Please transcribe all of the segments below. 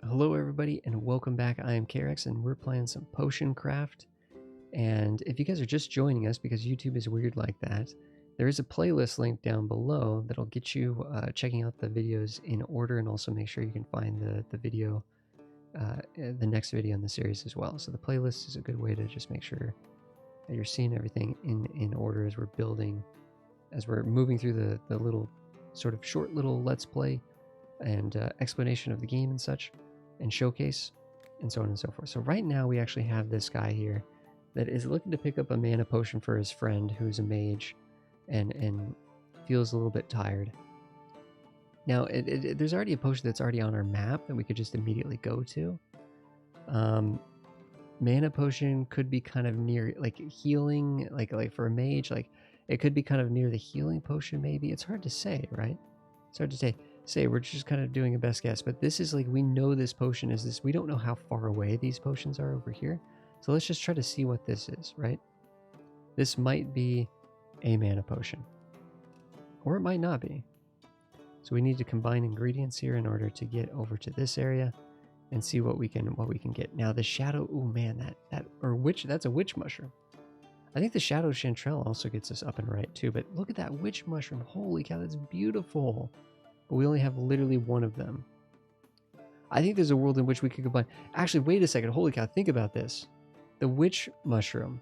Hello everybody and welcome back. I am Karex and we're playing some potion craft. And if you guys are just joining us because YouTube is weird like that, there is a playlist link down below that'll get you checking out the videos in order, and also make sure you can find the video, the next video in the series as well. So the playlist is a good way to just make sure that you're seeing everything in order as we're building, as we're moving through the little sort of short little let's play and explanation of the game and such, and showcase, and so on and so forth. So right now we actually have this guy here that is looking to pick up a mana potion for his friend who's a mage and feels a little bit tired. Now there's already a potion that's already on our map that we could just immediately go to. Mana potion could be kind of near, like healing, like for a mage, like it could be kind of near the healing potion maybe. It's hard to say, right? It's hard to say. We're just kind of doing a best guess, but this is like, we know this potion is this. We don't know how far away these potions are over here. So let's just try to see what this is, right? This might be a mana potion, or it might not be. So we need to combine ingredients here in order to get over to this area and see what we can get. Now the shadow, oh man, that's a witch mushroom. I think the shadow chanterelle also gets us up and right too, but look at that witch mushroom. Holy cow, that's beautiful. But we only have literally one of them. I think there's a world in which we could combine. Actually, wait a second. Holy cow, think about this. The witch mushroom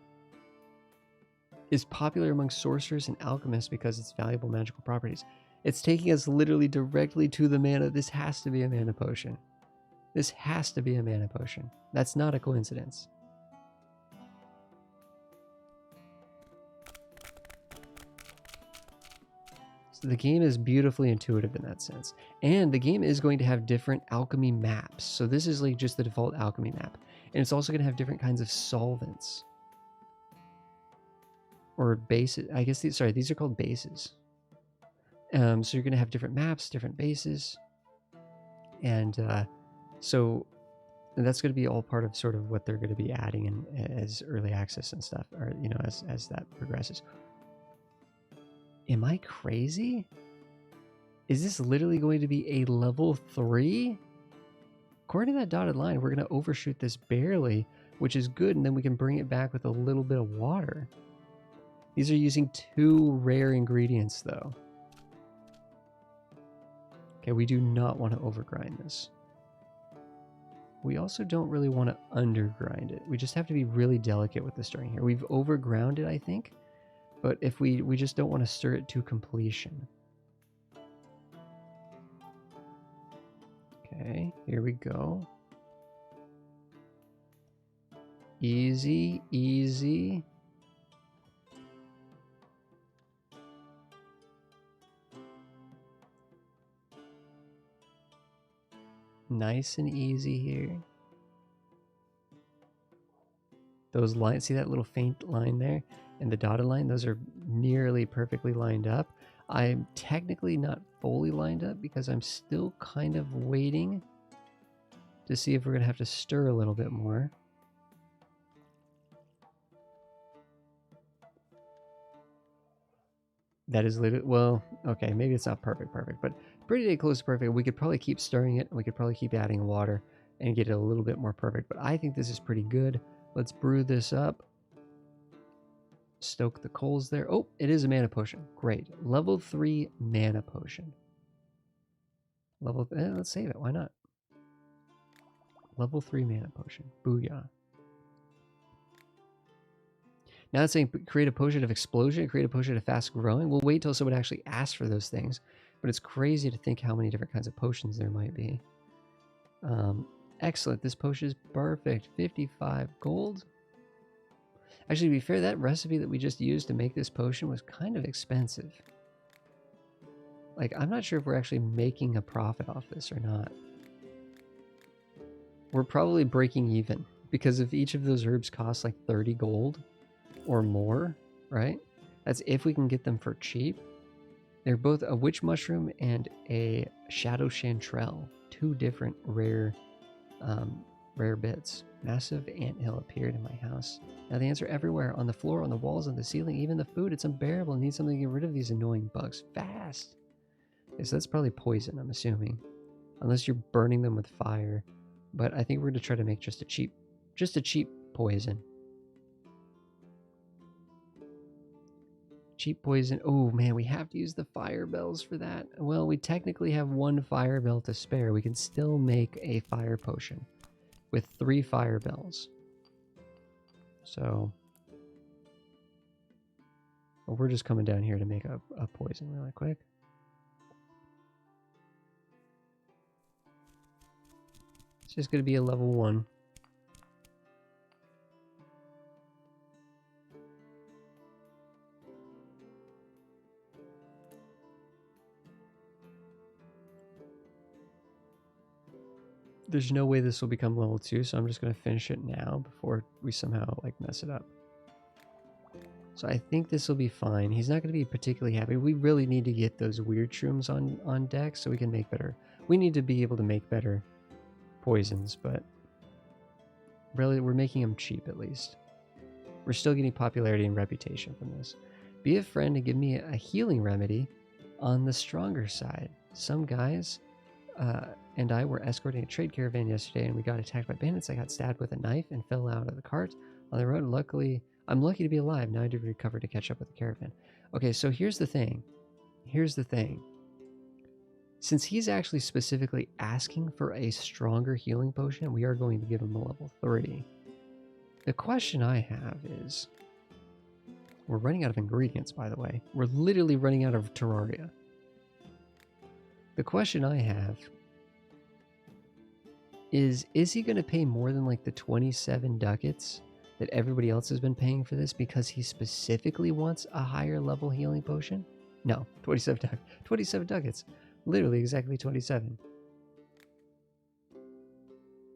is popular among sorcerers and alchemists because its valuable magical properties. It's taking us literally directly to the mana. This has to be a mana potion. This has to be a mana potion. That's not a coincidence. So the game is beautifully intuitive in that sense. And the game is going to have different alchemy maps. So this is like just the default alchemy map. And it's also going to have different kinds of solvents. Or bases. I guess these are called bases. So you're going to have different maps, different bases. And so that's going to be all part of sort of what they're going to be adding in as early access and stuff, or as that progresses. Am I crazy? Is this literally going to be a level 3? According to that dotted line, we're going to overshoot this barely, which is good, and then we can bring it back with a little bit of water. These are using 2 rare ingredients though. Okay, we do not want to overgrind this. We also don't really want to undergrind it. We just have to be really delicate with the stirring here. We've overground it, I think, but if we just don't want to stir it to completion. Okay, here we go. Easy, easy. Nice and easy here. Those lines, see that little faint line there and the dotted line? Those are nearly perfectly lined up. I'm technically not fully lined up because I'm still kind of waiting to see if we're going to have to stir a little bit more. That is literally, well, okay, maybe it's not perfect, but pretty close to perfect. We could probably keep stirring it, and we could probably keep adding water and get it a little bit more perfect, but I think this is pretty good. Let's brew this up. Stoke the coals there. Oh, it is a mana potion. Great. Level 3 mana potion. Let's save it. Why not? Level 3 mana potion. Booyah. Now it's saying create a potion of explosion, create a potion of fast growing. We'll wait till someone actually asks for those things, but it's crazy to think how many different kinds of potions there might be. Excellent. This potion is perfect. 55 gold. Actually, to be fair, that recipe that we just used to make this potion was kind of expensive. Like, I'm not sure if we're actually making a profit off this or not. We're probably breaking even, because if each of those herbs costs like 30 gold or more, right? That's if we can get them for cheap. They're both a witch mushroom and a shadow chanterelle. 2 different rare bits. Massive anthill appeared in my house. Now the ants are everywhere, on the floor, on the walls, on the ceiling, even the food. It's unbearable. I need something to get rid of these annoying bugs fast. Okay, so that's probably poison, I'm assuming. Unless you're burning them with fire. But I think we're going to try to make just a cheap poison. Cheap poison. Oh man, we have to use the fire bells for that. Well, we technically have 1 fire bell to spare. We can still make a fire potion with 3 fire bells. So we're just coming down here to make a poison really quick. It's just going to be a level 1. There's no way this will become level 2, so I'm just going to finish it now before we somehow like mess it up. So I think this will be fine. He's not going to be particularly happy. We really need to get those weird shrooms on deck so we can make better. We need to be able to make better poisons, but really we're making them cheap at least. We're still getting popularity and reputation from this. Be a friend and give me a healing remedy on the stronger side. Some guys and I were escorting a trade caravan yesterday and we got attacked by bandits. I got stabbed with a knife and fell out of the cart on the road. Luckily, I'm lucky to be alive. Now I need to recover to catch up with the caravan. Okay, so here's the thing. Since he's actually specifically asking for a stronger healing potion, we are going to give him a level 3. The question I have is, we're running out of ingredients, by the way. We're literally running out of terraria. The question I have is he going to pay more than like the 27 ducats that everybody else has been paying for this because he specifically wants a higher level healing potion? No, 27 ducats. Literally exactly 27.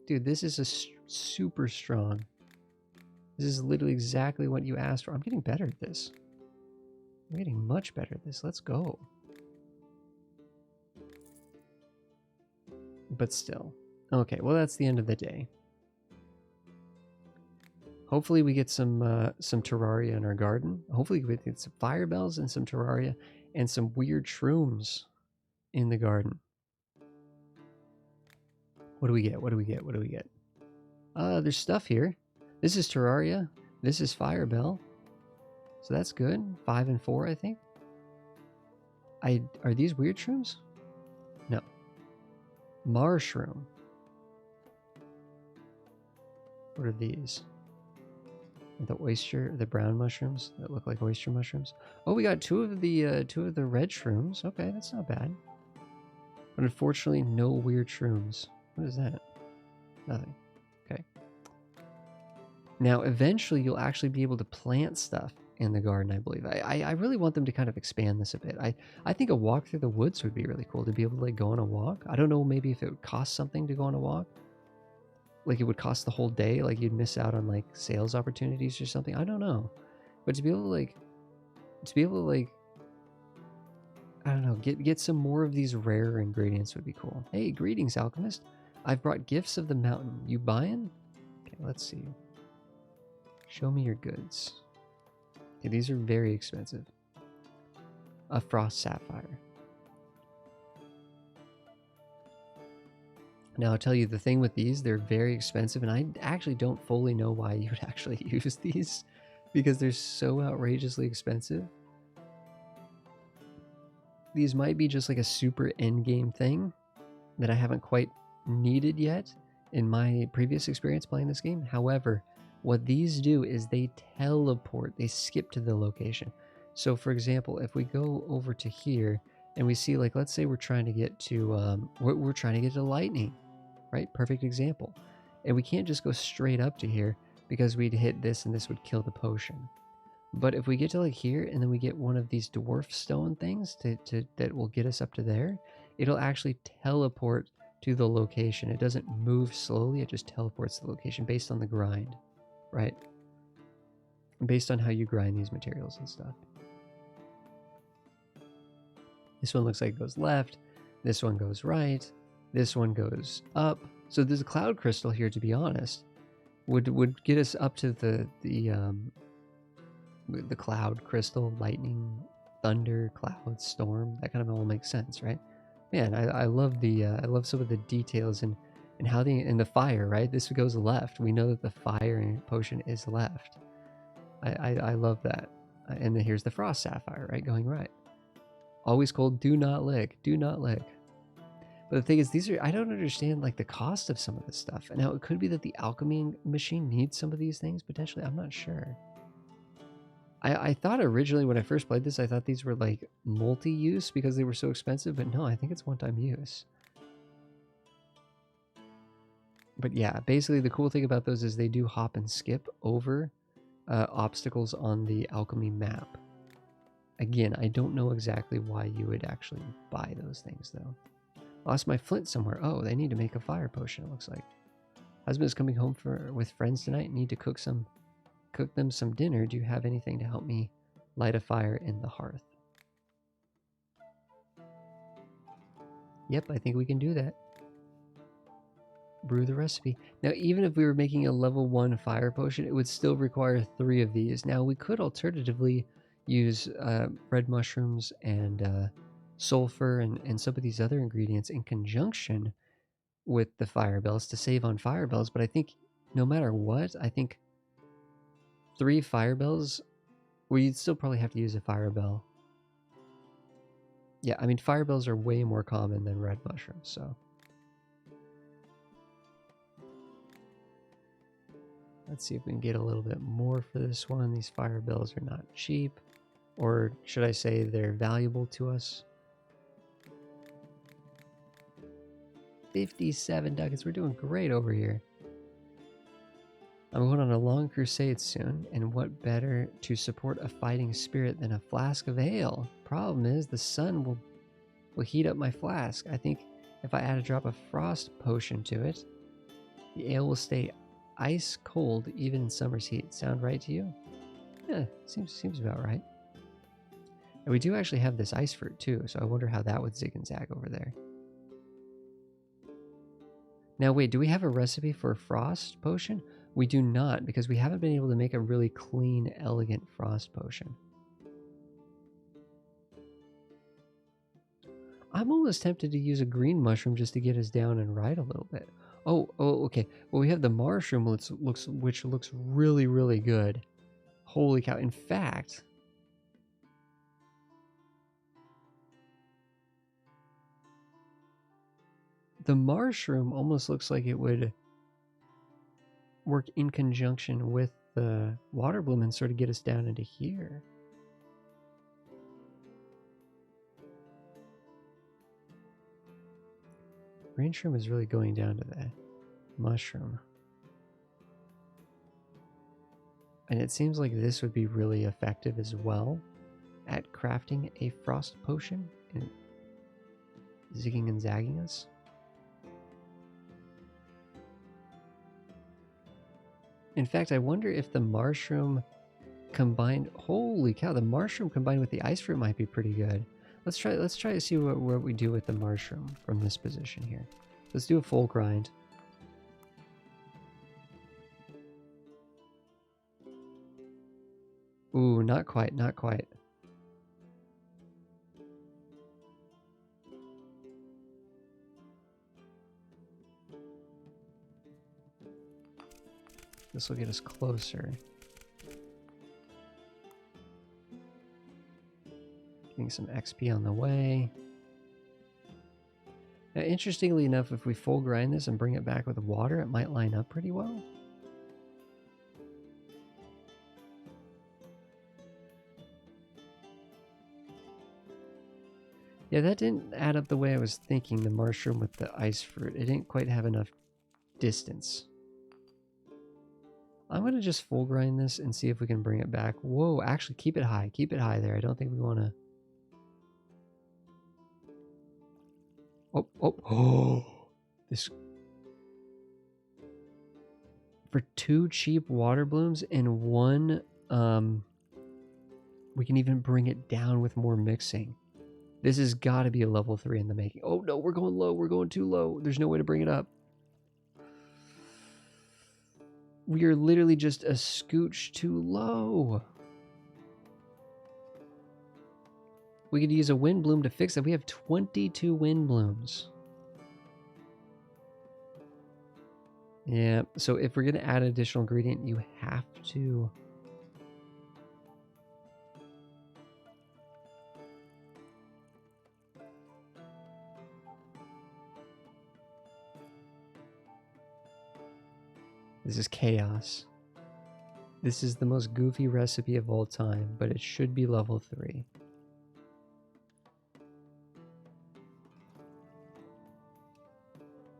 Dude, this is a super strong. This is literally exactly what you asked for. I'm getting better at this. I'm getting much better at this. Let's go. But still. Okay, well that's the end of the day. Hopefully we get some terraria in our garden. Hopefully we get some fire bells and some terraria and some weird shrooms in the garden. What do we get? What do we get? What do we get? There's stuff here. This is terraria. This is fire bell. So that's good. 5 and 4, I think. Are these weird shrooms? No. Marshroom. What are these? The brown mushrooms that look like oyster mushrooms. Oh, we got two of the red shrooms. Okay, that's not bad. But unfortunately, no weird shrooms. What is that? Nothing. Okay. Now, eventually, you'll actually be able to plant stuff in the garden, I believe. I really want them to kind of expand this a bit. I think a walk through the woods would be really cool to be able to like go on a walk. I don't know maybe if it would cost something to go on a walk. Like it would cost the whole day, like you'd miss out on like sales opportunities or something. I don't know. But to be able to like I don't know, get some more of these rare ingredients would be cool. Hey, greetings, Alchemist. I've brought gifts of the mountain. You buying? Okay, let's see. Show me your goods. Okay, these are very expensive. A frost sapphire. Now, I'll tell you the thing with these, they're very expensive, and I actually don't fully know why you would actually use these because they're so outrageously expensive. These might be just like a super endgame thing that I haven't quite needed yet in my previous experience playing this game. However, what these do is they teleport, they skip to the location. So for example, if we go over to here and we see, like, let's say we're trying to get to, we're trying to get to lightning, right? Perfect example. And we can't just go straight up to here because we'd hit this and this would kill the potion. But if we get to like here and then we get one of these dwarf stone things that will get us up to there, it'll actually teleport to the location. It doesn't move slowly, it just teleports to the location based on the grind, right? Based on how you grind these materials and stuff. This one looks like it goes left, this one goes right, this one goes up. So there's a cloud crystal here, to be honest, would get us up to the cloud crystal, lightning, thunder, cloud, storm. That kind of all makes sense, right? Man, I love the I love some of the details And how the fire, right? This goes left. We know that the fire potion is left. I love that. And then here's the frost sapphire, right? Going right. Always cold, do not lick. Do not lick. But the thing is, I don't understand like the cost of some of this stuff. And now it could be that the alchemy machine needs some of these things, potentially. I'm not sure. I thought originally when I first played this, I thought these were like multi-use because they were so expensive, but no, I think it's one-time use. But yeah, basically the cool thing about those is they do hop and skip over obstacles on the alchemy map. Again, I don't know exactly why you would actually buy those things though. Lost my flint somewhere. Oh, they need to make a fire potion, it looks like. Husband's coming home with friends tonight. Need to cook them some dinner. Do you have anything to help me light a fire in the hearth? Yep, I think we can do that. Brew the recipe. Now, even if we were making a level 1 fire potion, it would still require 3 of these. Now, we could alternatively use red mushrooms and sulfur and some of these other ingredients in conjunction with the fire bells to save on fire bells, but I think no matter what, I think 3 fire bells, well, you'd still probably have to use a fire bell. Yeah, I mean, fire bells are way more common than red mushrooms, so. Let's see if we can get a little bit more for this one. These fire bells are not cheap, or should I say they're valuable to us. 57 ducats. We're doing great over here. I'm going on a long crusade soon, and what better to support a fighting spirit than a flask of ale? Problem is, the sun will heat up my flask. I think if I add a drop of frost potion to it, the ale will stay ice cold even in summer's heat. Sound right to you? Yeah, seems about right. And we do actually have this ice fruit too, so I wonder how that would zig and zag over there. Now wait, do we have a recipe for a frost potion? We do not, because we haven't been able to make a really clean, elegant frost potion. I'm almost tempted to use a green mushroom just to get us down and right a little bit. Oh, okay. Well, we have the mushroom, which looks really, really good. Holy cow. In fact, the mushroom almost looks like it would work in conjunction with the water bloom and sort of get us down into here. Green shroom is really going down to the mushroom. And it seems like this would be really effective as well at crafting a frost potion and zigging and zagging us. In fact, I wonder if the mushroom combined, holy cow, the mushroom combined with the ice fruit might be pretty good. Let's try to see what we do with the mushroom from this position here. Let's do a full grind. Ooh, not quite, not quite. This will get us closer. Getting some XP on the way. Now, interestingly enough, if we full grind this and bring it back with water, it might line up pretty well. Yeah, that didn't add up the way I was thinking, the mushroom with the ice fruit. It didn't quite have enough distance. I'm going to just full grind this and see if we can bring it back. Whoa, actually keep it high. Keep it high there. I don't think we want to... Oh, this... For 2 cheap water blooms and 1, we can even bring it down with more mixing. This has got to be a level 3 in the making. Oh no, we're going low. We're going too low. There's no way to bring it up. We are literally just a scooch too low. We could use a wind bloom to fix it. We have 22 wind blooms. Yeah, so if we're going to add an additional ingredient, you have to... This is chaos. This is the most goofy recipe of all time, but it should be level 3.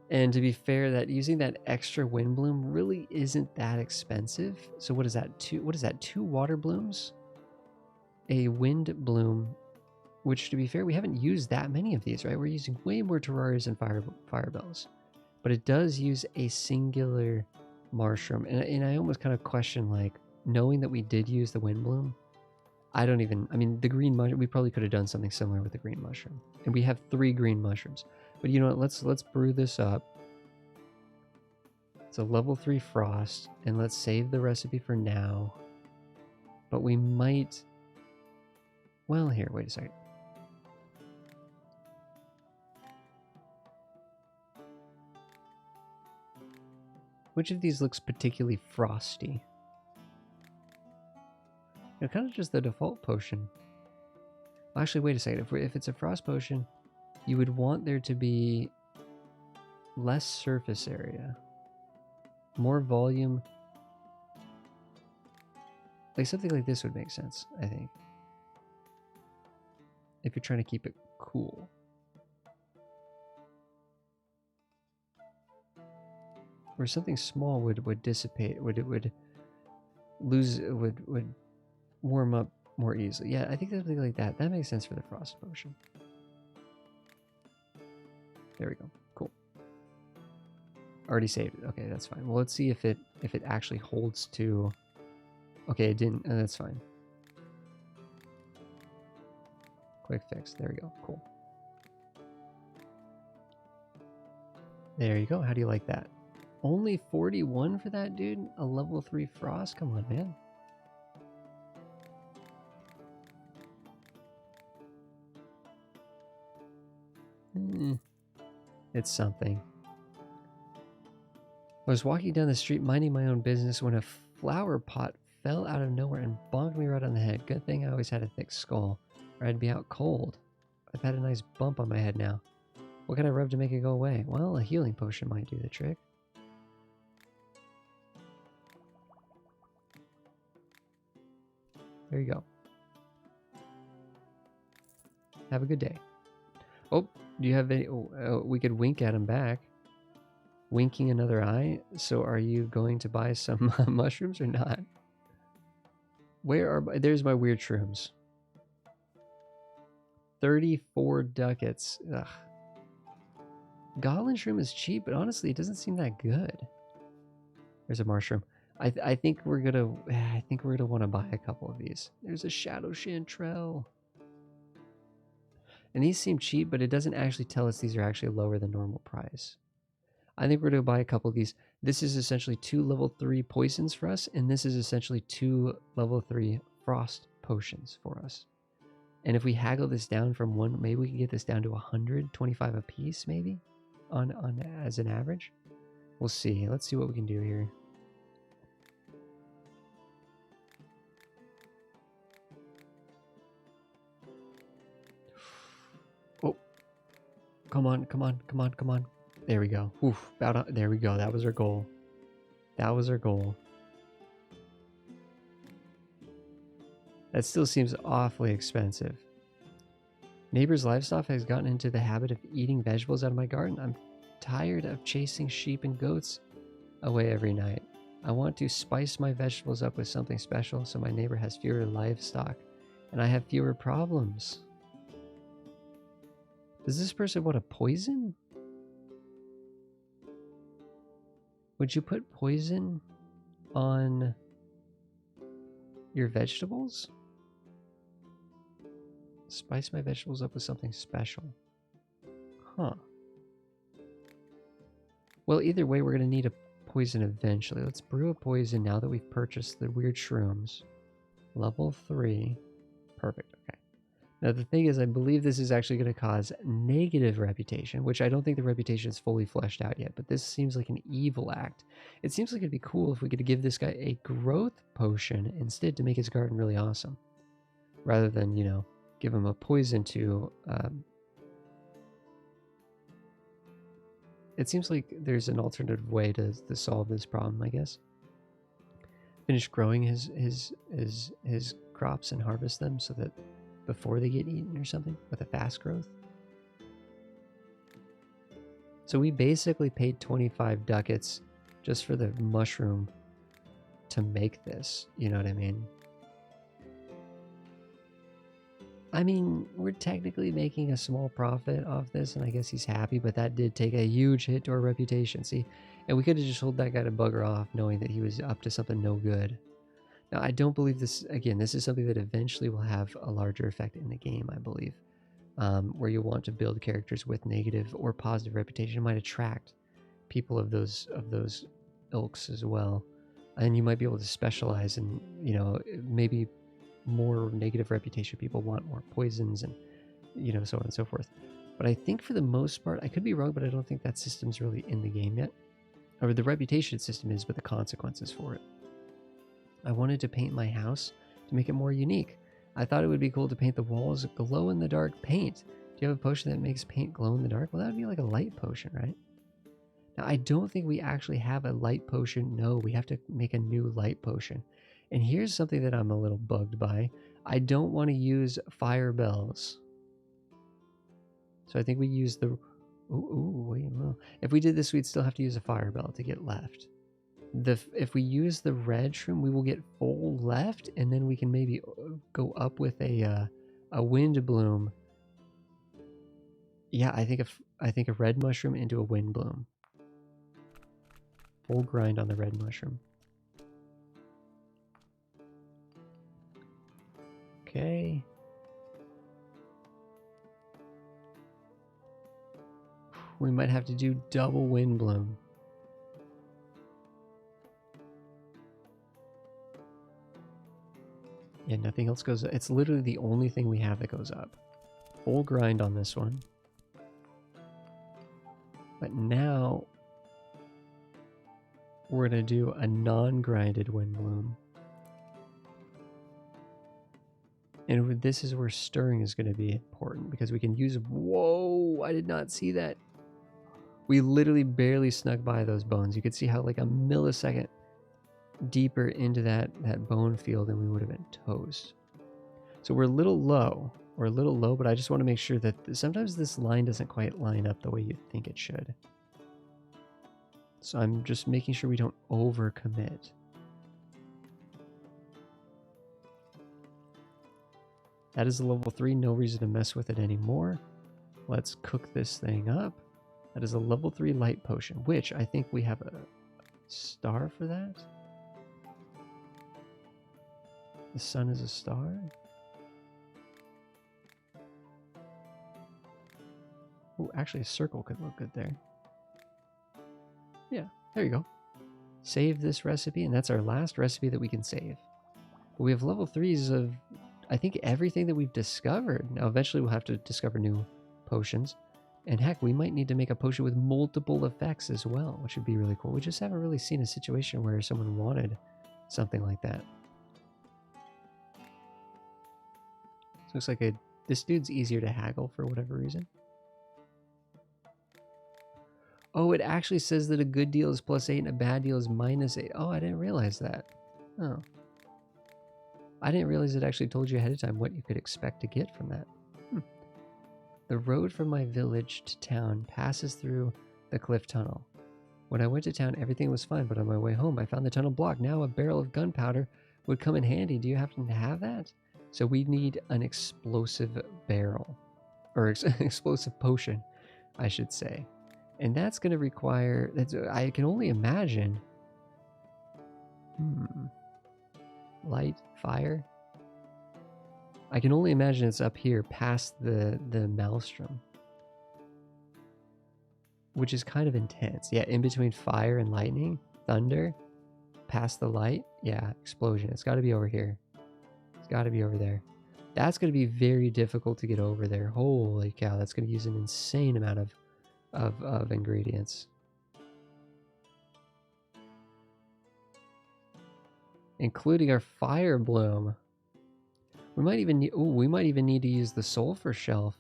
And to be fair, that using that extra wind bloom really isn't that expensive. So what is that? What is that? 2 water blooms? A wind bloom, which to be fair, we haven't used that many of these, right? We're using way more terrarias and fire bells. But it does use a singular mushroom. And I almost kind of question, like, knowing that we did use the wind bloom, I mean, the green mushroom, we probably could have done something similar with the green mushroom. And we have 3 green mushrooms. But you know what, let's brew this up. It's a level 3 frost, and let's save the recipe for now. But we might... Well, here, wait a second. Which of these looks particularly frosty? You know, kind of just the default potion. Actually, wait a second. If it's a frost potion, you would want there to be less surface area, more volume. Like something like this would make sense, I think. If you're trying to keep it cool. Or something small would dissipate, would warm up more easily. Yeah, I think something like that. That makes sense for the frost potion. There we go. Cool. Already saved it. Okay, that's fine. Well, let's see if it actually holds to... Okay, it didn't. That's fine. Quick fix. There we go. Cool. There you go. How do you like that? Only 41 for that, dude? A level 3 frost? Come on, man. It's something. I was walking down the street minding my own business when a flower pot fell out of nowhere and bonked me right on the head. Good thing I always had a thick skull, or I'd be out cold. I've had a nice bump on my head now. What can I rub to make it go away? Well, a healing potion might do the trick. There you go. Have a good day. Oh, do you have any... we could wink at him back. Winking another eye. So are you going to buy some mushrooms or not? Where are... There's my weird shrooms. 34 ducats. Ugh. Goblin shroom is cheap, but honestly, it doesn't seem that good. There's a mushroom. I think we're gonna want to buy a couple of these. There's a shadow chanterelle. And these seem cheap, but it doesn't actually tell us these are actually lower than normal price. I think we're going to buy a couple of these. This is essentially 2 level 3 poisons for us, and this is essentially 2 level 3 frost potions for us. And if we haggle this down from 1, maybe we can get this down to 125 a piece, maybe, on as an average. We'll see. Let's see what we can do here. Oh, come on, come on, come on, come on. There we go. Oof, there we go. That was our goal. That was our goal. That still seems awfully expensive. Neighbor's livestock has gotten into the habit of eating vegetables out of my garden. I'm tired of chasing sheep and goats away every night. I want to spice my vegetables up with something special so my neighbor has fewer livestock and I have fewer problems. Does this person want a poison? Would you put poison on your vegetables? Spice my vegetables up with something special. Huh. Well, either way, we're going to need a poison eventually. Let's brew a poison now that we've purchased the weird shrooms. Level 3. Perfect. Okay. Now, the thing is, I believe this is actually going to cause negative reputation, which I don't think the reputation is fully fleshed out yet, but this seems like an evil act. It seems like it'd be cool if we could give this guy a growth potion instead to make his garden really awesome, rather than, you know, give him a poison to... it seems like there's an alternative way to solve this problem, I guess. Finish growing his crops and harvest them so that before they get eaten or something with a fast growth. So we basically paid 25 ducats just for the mushroom to make this, you know what I mean? I mean, we're technically making a small profit off this, and I guess he's happy, but that did take a huge hit to our reputation, see? And we could have just told that guy to bugger off knowing that he was up to something no good. Now, I don't believe this, again, this is something that eventually will have a larger effect in the game, I believe, where you'll want to build characters with negative or positive reputation. It might attract people of those ilks as well, and you might be able to specialize in, you know, maybe more negative reputation people want more poisons and, you know, so on and so forth. But I think for the most part, I could be wrong, but I don't think that system's really in the game yet. Or the reputation system is, but the consequences for it. I wanted to paint my house to make it more unique. I thought it would be cool to paint the walls glow-in-the-dark paint. Do you have a potion that makes paint glow in the dark? Well, that would be like a light potion, right? Now, I don't think we actually have a light potion. No, we have to make a new light potion. And here's something that I'm a little bugged by. I don't want to use fire bells. So I think we use the... wait, well, if we did this, we'd still have to use a fire bell to get left. If we use the red shroom, we will get full left, and then we can maybe go up with a wind bloom. Yeah, I think a red mushroom into a wind bloom. Full grind on the red mushroom. Okay. We might have to do double wind bloom. Yeah, nothing else goes up. It's literally the only thing we have that goes up. Full grind on this one. But now we're going to do a non-grinded wind bloom. And this is where stirring is going to be important because we can use... Whoa! I did not see that. We literally barely snuck by those bones. You could see how like a millisecond deeper into that bone field and we would have been toast. So we're a little low. We're a little low, but I just want to make sure that sometimes this line doesn't quite line up the way you'd think it should. So I'm just making sure we don't overcommit. That is a level 3, no reason to mess with it anymore. Let's cook this thing up. That is a level 3 light potion, which I think we have a star for that. The sun is a star. Oh, actually a circle could look good there. Yeah, there you go. Save this recipe, and that's our last recipe that we can save. But we have level 3s of, I think, everything that we've discovered. Now, eventually we'll have to discover new potions. And heck, we might need to make a potion with multiple effects as well, which would be really cool. We just haven't really seen a situation where someone wanted something like that. So looks like this dude's easier to haggle for whatever reason. Oh, it actually says that a good deal is +8 and a bad deal is -8. Oh, I didn't realize that. Oh. I didn't realize it actually told you ahead of time what you could expect to get from that. The road from my village to town passes through the cliff tunnel. When I went to town, everything was fine, but on my way home, I found the tunnel blocked. Now a barrel of gunpowder would come in handy. Do you happen to have that? So we need an explosive barrel. Or explosive potion, I should say. And that's going to require... I can only imagine... Light? Fire? I can only imagine it's up here past the maelstrom. Which is kind of intense. Yeah, in between fire and lightning. Thunder. Past the light. Yeah, explosion. It's got to be over here. It's got to be over there. That's going to be very difficult to get over there. Holy cow, that's going to use an insane amount of ingredients. Including our fire bloom. We might even need to use the sulfur shelf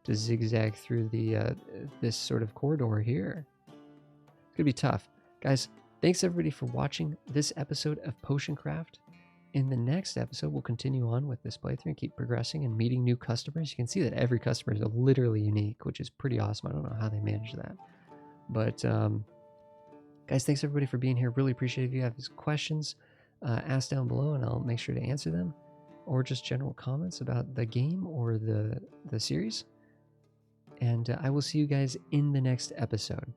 to zigzag through the this sort of corridor here. It's gonna be tough. Guys, thanks everybody for watching this episode of Potion Craft. In the next episode, we'll continue on with this playthrough and keep progressing and meeting new customers. You can see that every customer is literally unique, which is pretty awesome. I don't know how they manage that. But guys, thanks everybody for being here. Really appreciate it. If you have questions, ask down below and I'll make sure to answer them. Or just general comments about the game or the series. And I will see you guys in the next episode.